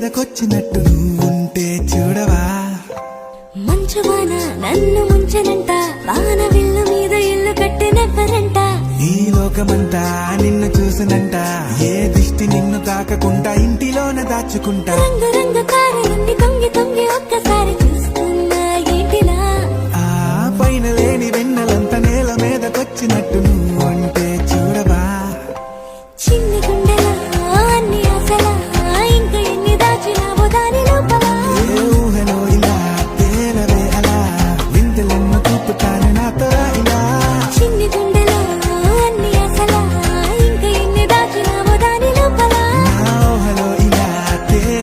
మీదకొచ్చినట్టు నువ్వుంటే చూడవా. మంచువాన నన్ను ముంచనంట, వాన విల్లు మీద ఇల్లు కట్టినెవ్వరంట. ఈ లోకమంతా నిన్ను చూసినంట, ఏ దిష్టి నిన్ను తాకకుండా ఇంటిలోన దాచుకుంటా. రంగు రంగు కారు నుండి తొంగి తొంగి ఒక్కసారి చూస్తున్నా ఏంటిలా. ఆ పైన లేని వెన్నెలంత నేల మీదకొచ్చినట్టు నువ్వు